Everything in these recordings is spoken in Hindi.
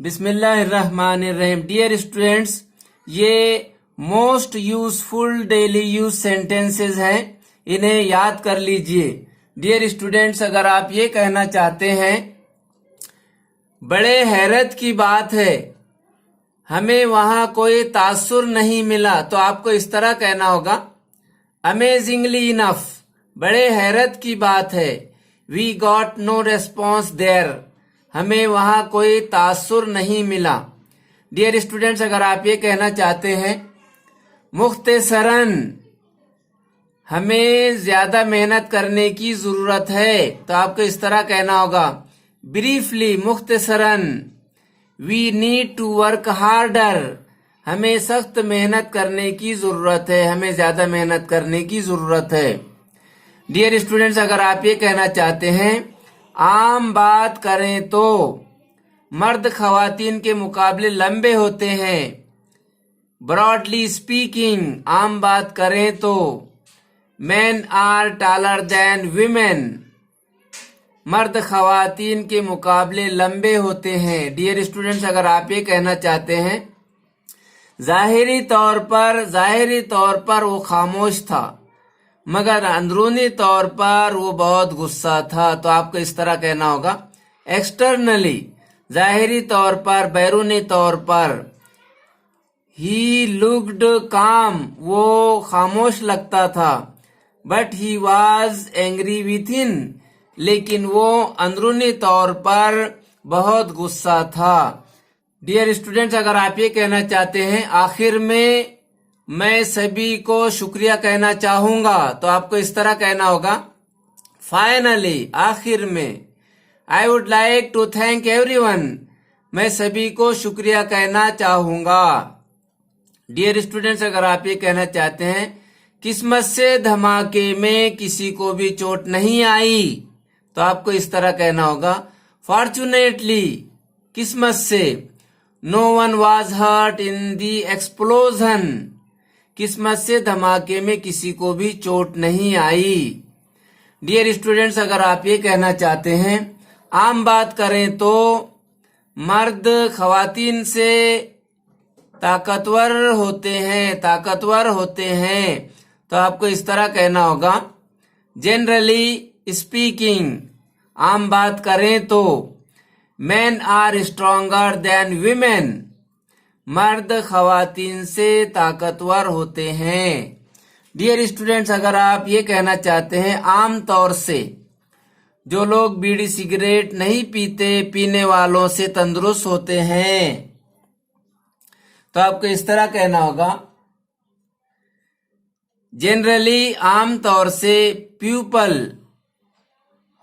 बिस्मिल्लाहिर्रहमानिर्रहीम। डियर स्टूडेंट्स, ये most useful daily use sentences हैं, इन्हें याद कर लीजिए। डियर स्टूडेंट्स, अगर आप ये कहना चाहते हैं बड़े हैरत की बात है, हमें वहां कोई तासुर नहीं मिला, तो आपको इस तरह कहना होगा अमेजिंगली इनफ, बड़े हैरत की बात है। We got no response there, हमें वहां कोई तासुर नहीं मिला। डियर स्टूडेंट्स, अगर आप ये कहना चाहते हैं मुख्तसरन, हमें ज्यादा मेहनत करने की जरूरत है, तो आपको इस तरह कहना होगा ब्रीफली मुख्तसरन, we need to work harder, हमें सख्त मेहनत करने की जरूरत है, हमें ज्यादा मेहनत करने की जरूरत है। डियर स्टूडेंट्स, अगर आप ये कहना चाहते हैं आम बात करें तो मर्द खवातीन के मुकाबले लंबे होते हैं, ब्रॉडली स्पीकिंग, आम बात करें तो man are taller than women, मर्द खवातीन के मुकाबले लंबे होते हैं। डियर स्टूडेंट्स, अगर आप ये कहना चाहते हैं जाहिरी तौर पर वो खामोश था, मगर अंदरूनी तौर पर वो बहुत गुस्सा था, तो आपको इस तरह कहना होगा एक्सटर्नली, जाहिरी तौर पर, बैरूनी तौर पर। ही लुक्ड काम, वो खामोश लगता था, but he was angry with इन, लेकिन वो अंदरूनी तौर पर बहुत गुस्सा था। डियर स्टूडेंट्स, अगर आप ये कहना चाहते हैं आखिर में मैं सभी को शुक्रिया कहना चाहूंगा, तो आपको इस तरह कहना होगा फाइनली, आखिर में। I would like to thank everyone, मैं सभी को शुक्रिया कहना चाहूंगा। डियर स्टूडेंट्स, अगर आप ये कहना चाहते हैं किस्मत से धमाके में किसी को भी चोट नहीं आई, तो आपको इस तरह कहना होगा फॉर्चुनेटली, किस्मत से। No one was hurt in the explosion, किस्मत से धमाके में किसी को भी चोट नहीं आई। डियर स्टूडेंट्स, अगर आप ये कहना चाहते हैं आम बात करें तो मर्द खवातीन से ताकतवर होते हैं, तो आपको इस तरह कहना होगा जनरली स्पीकिंग, आम बात करें तो man are stronger than women, मर्द खवातीन से ताकतवर होते हैं। डियर स्टूडेंट्स, अगर आप ये कहना चाहते हैं आम तौर से जो लोग बीड़ी सिगरेट नहीं पीते, पीने वालों से तंदुरुस्त होते हैं, तो आपको इस तरह कहना होगा जनरली, आम तौर से, पीपल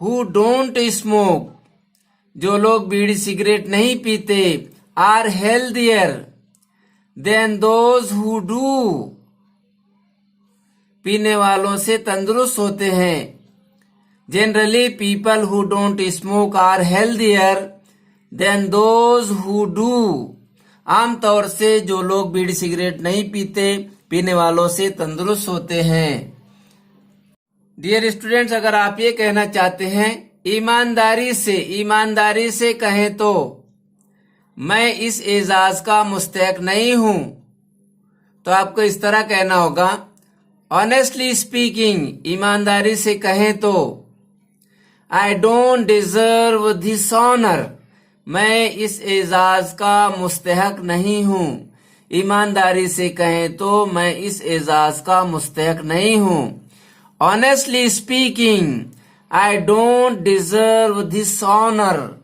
हु डोंट स्मोक, जो लोग बीड़ी सिगरेट नहीं पीते, are healthier than those who do, पीने वालों से तंदुरुस्त होते हैं। Generally people who don't smoke are healthier than those who do, आमतौर से जो लोग बीड़ी सिगरेट नहीं पीते, पीने वालों से तंदुरुस्त होते हैं। डियर स्टूडेंट्स, अगर आप ये कहना चाहते हैं ईमानदारी से कहें तो मैं इस एजाज का मुस्तहक नहीं हूं, तो आपको इस तरह कहना होगा ऑनेस्टली स्पीकिंग, ईमानदारी से कहें तो I don't deserve this honour, मैं इस एजाज का मुस्तहक नहीं हूं। ईमानदारी से कहें तो मैं इस एजाज का मुस्तहक नहीं हूं। Honestly speaking, I don't deserve this honour.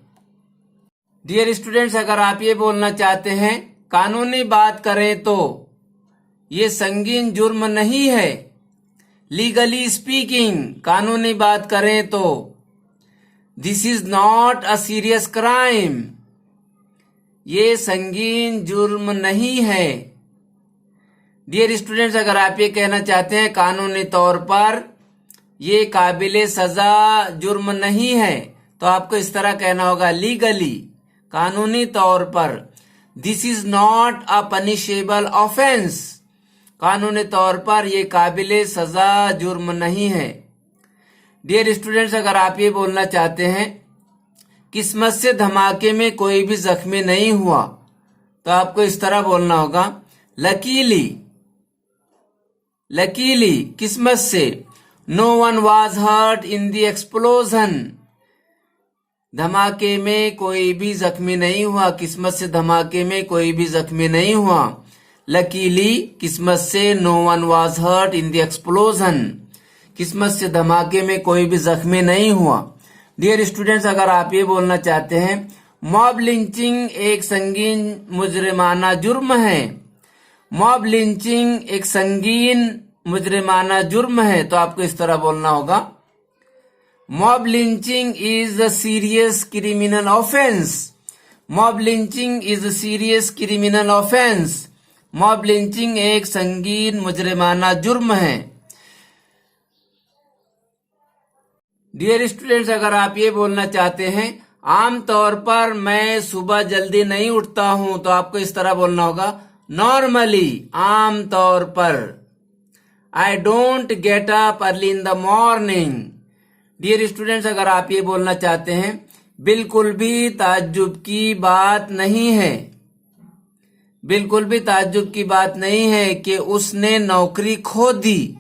Dear students, अगर आप ये बोलना चाहते हैं कानूनी बात करें तो ये संगीन जुर्म नहीं है, लीगली स्पीकिंग, कानूनी बात करें तो this is not a serious crime, ये संगीन जुर्म नहीं है। डियर स्टूडेंट्स, अगर आप ये कहना चाहते हैं कानूनी तौर पर ये काबिले सजा जुर्म नहीं है, तो आपको इस तरह कहना होगा लीगली, कानूनी तौर पर, this is not a punishable offence, कानूनी तौर पर यह काबिले सजा जुर्म नहीं है। डियर स्टूडेंट्स, अगर आप ये बोलना चाहते हैं किस्मत से धमाके में कोई भी जख्मी नहीं हुआ, तो आपको इस तरह बोलना होगा, लकीली, लकीली किस्मत से, no one was hurt in the explosion, धमाके में कोई भी जख्मी नहीं हुआ, किस्मत से धमाके में कोई भी जख्मी नहीं हुआ। लकीली किस्मत से, no one was hurt in the explosion, किस्मत से धमाके में कोई भी जख्मी नहीं हुआ। डियर स्टूडेंट्स, अगर आप ये बोलना चाहते हैं मॉब लिंचिंग एक संगीन मुजरिमाना जुर्म है, मॉब लिंचिंग एक संगीन मुजरिमाना जुर्म है, तो आपको इस तरह बोलना होगा, mob lynching is a serious criminal offence, mob lynching is a serious criminal offence, mob lynching एक संगीन मुजरिमाना जुर्म है। डियर स्टूडेंट्स, अगर आप ये बोलना चाहते हैं आमतौर पर मैं सुबह जल्दी नहीं उठता हूं, तो आपको इस तरह बोलना होगा, नॉर्मली, आमतौर पर, I don't get up early in the morning. Dear students, अगर आप ये बोलना चाहते हैं बिल्कुल भी ताज्जुब की बात नहीं है, बिल्कुल भी ताज्जुब की बात नहीं है कि उसने नौकरी खो दी,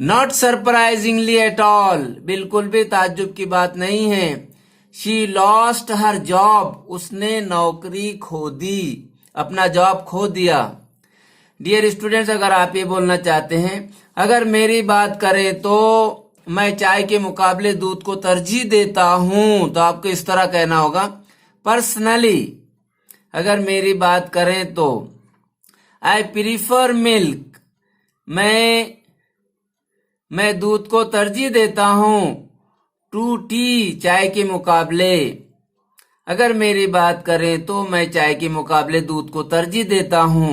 नॉट सरप्राइजिंगली एट ऑल, बिल्कुल भी ताज्जुब की बात नहीं है, शी लॉस्ट हर जॉब, उसने नौकरी खो दी, अपना जॉब खो दिया। डियर स्टूडेंट्स, अगर आप ये बोलना चाहते हैं अगर मेरी बात करें तो मैं चाय के मुकाबले दूध को तरजीह देता हूं, तो आपको इस तरह कहना होगा, पर्सनली, अगर मेरी बात करें तो, आई प्रीफर मिल्क, मैं दूध को तरजीह देता हूं, टू टी, चाय के मुकाबले, अगर मेरी बात करें तो मैं चाय के मुकाबले दूध को तरजीह देता हूं,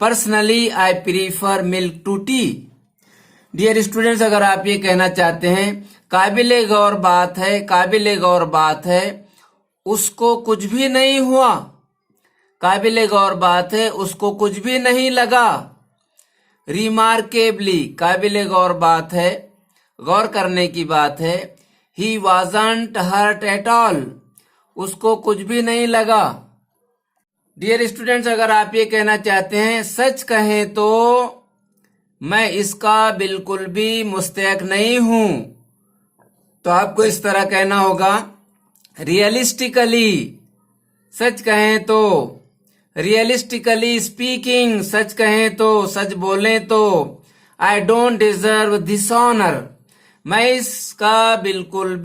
personally I prefer milk to tea. Dear students, अगर आप ये कहना चाहते हैं काबिले गौर बात है, काबिले गौर बात है, उसको कुछ भी नहीं हुआ, काबिले गौर बात है, उसको कुछ भी नहीं लगा, रिमार्केबली, काबिले गौर बात है, गौर करने की बात है, he wasn't hurt at all, उसको कुछ भी नहीं लगा। डियर स्टूडेंट्स, अगर आप ये कहना चाहते हैं सच कहें तो मैं इसका बिल्कुल भी मुस्तहक नहीं हूं, तो आपको इस तरह कहना होगा, रियलिस्टिकली, सच कहें तो, रियलिस्टिकली स्पीकिंग, सच कहें तो, सच बोलें तो, I don't deserve this honour, मैं इसका बिल्कुल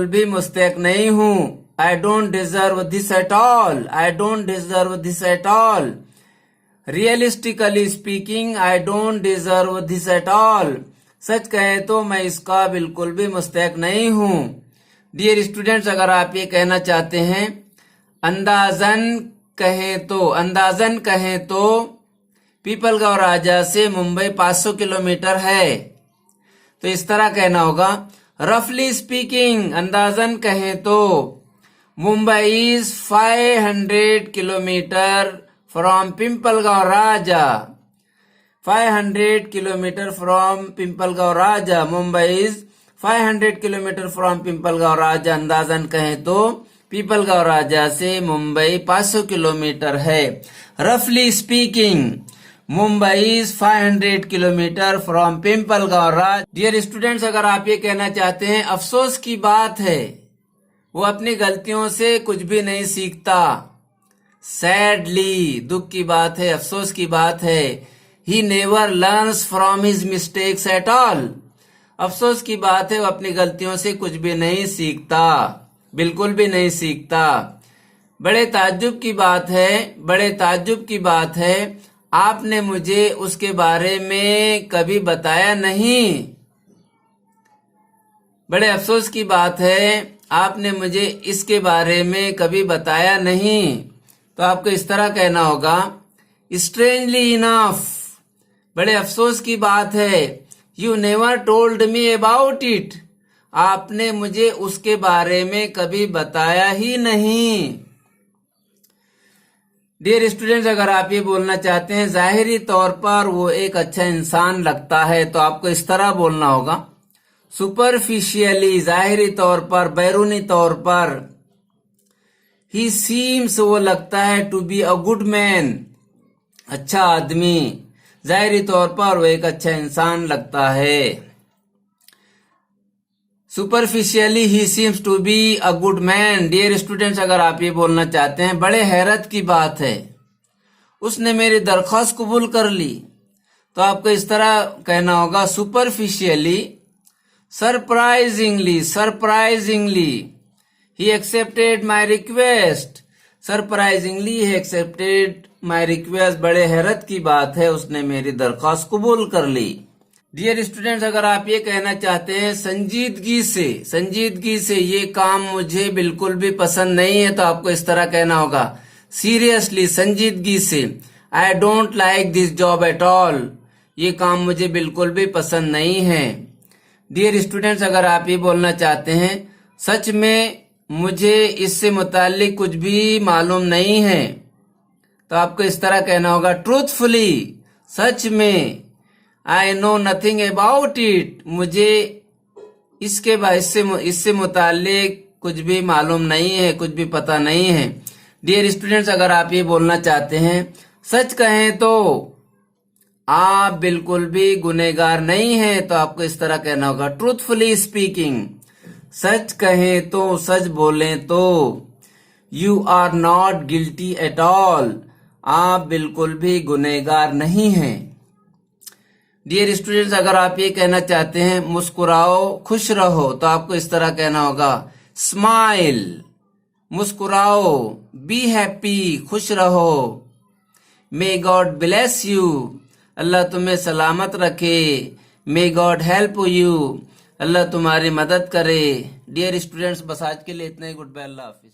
भी मुस्तहक नहीं हूं, I don't deserve this at all, I don't deserve this at all, realistically speaking, I don't deserve this at all, सच कहें तो मैं इसका बिल्कुल भी मुस्तहक नहीं हूं। डियर स्टूडेंट्स, अगर आप ये कहना चाहते हैं अंदाजन कहें तो पीपलगांव राजा से मुंबई 500 किलोमीटर है, तो इस तरह कहना होगा, रफली स्पीकिंग, अंदाजन कहें तो Mumbai is 500 kilometre from Pimpalgaon Raja, 500 kilometre from Pimpalgaon Raja, Mumbai is 500 kilometre from Pimpalgaon Raja, अंदाजन कहें तो पिंपलगांव राजा से मुंबई 500 किलोमीटर है। रफली speaking, Mumbai is 500 kilometre from Pimpalgaon Raja. Dear students, अगर आप ये कहना चाहते हैं अफसोस की बात है, वो अपनी गलतियों से कुछ भी नहीं सीखता, सैडली, दुख की बात है, अफसोस की बात है, he never learns from his mistakes at all, अफसोस की बात है, वो अपनी गलतियों से कुछ भी नहीं सीखता, बिल्कुल भी नहीं सीखता। बड़े ताज्जुब की बात है, बड़े ताज्जुब की बात है, आपने मुझे उसके बारे में कभी बताया नहीं, बड़े अफसोस की बात है, आपने मुझे इसके बारे में कभी बताया नहीं, तो आपको इस तरह कहना होगा, स्ट्रेंजली इनफ, बड़े अफसोस की बात है, you never told me about it, आपने मुझे उसके बारे में कभी बताया ही नहीं। डियर स्टूडेंट्स, अगर आप ये बोलना चाहते हैं जाहिरी तौर पर वो एक अच्छा इंसान लगता है, तो आपको इस तरह बोलना होगा, सुपरफिशियली जाहिरी तौर पर, बैरूनी तौर पर। ही सीम्स वो लगता है, to be a good man अच्छा आदमी, जाहिरी तौर पर वो एक अच्छा इंसान लगता है। Superficially he seems to be a good man. Dear students, अगर आप ये बोलना चाहते हैं बड़े हैरत की बात है, उसने मेरी दरख्वास्त कबूल कर ली, तो आपको इस तरह कहना होगा, superficially, surprisingly, surprisingly he accepted my request. Surprisingly he accepted my request. बड़े हैरत की बात है, उसने मेरी दरख्वास्त कबूल कर ली। डियर स्टूडेंट्स, अगर आप ये कहना चाहते हैं संजीदगी से, संजीदगी से ये काम मुझे बिल्कुल भी पसंद नहीं है, तो आपको इस तरह कहना होगा, सीरियसली, संजीदगी से, I don't like this job at all. ये काम मुझे बिल्कुल भी पसंद नहीं है। डियर स्टूडेंट्स, अगर आप ये बोलना चाहते हैं सच में मुझे इससे मुताल्लिक कुछ भी मालूम नहीं है, तो आपको इस तरह कहना होगा, ट्रूथफुली, सच में, I know nothing about it. मुझे इससे मुताल्लिक कुछ भी मालूम नहीं है, कुछ भी पता नहीं है। डियर स्टूडेंट्स, अगर आप ये बोलना चाहते हैं सच कहें तो आप बिल्कुल भी गुनहगार नहीं हैं, तो आपको इस तरह कहना होगा, ट्रूथफुली स्पीकिंग, सच कहें तो, सच बोलें तो, you are not guilty at all, आप बिल्कुल भी गुनहगार नहीं हैं। डियर स्टूडेंट्स, अगर आप ये कहना चाहते हैं मुस्कुराओ, खुश रहो, तो आपको इस तरह कहना होगा, स्माइल, मुस्कुराओ, बी हैप्पी, खुश रहो। मे गॉड ब्लेस यू, अल्लाह तुम्हें सलामत रखे। मे गॉड हेल्प यू, अल्लाह तुम्हारी मदद करे। डियर स्टूडेंट्स, बस आज के लिए इतना ही। गुड बाय, अल्लाह हाफिज।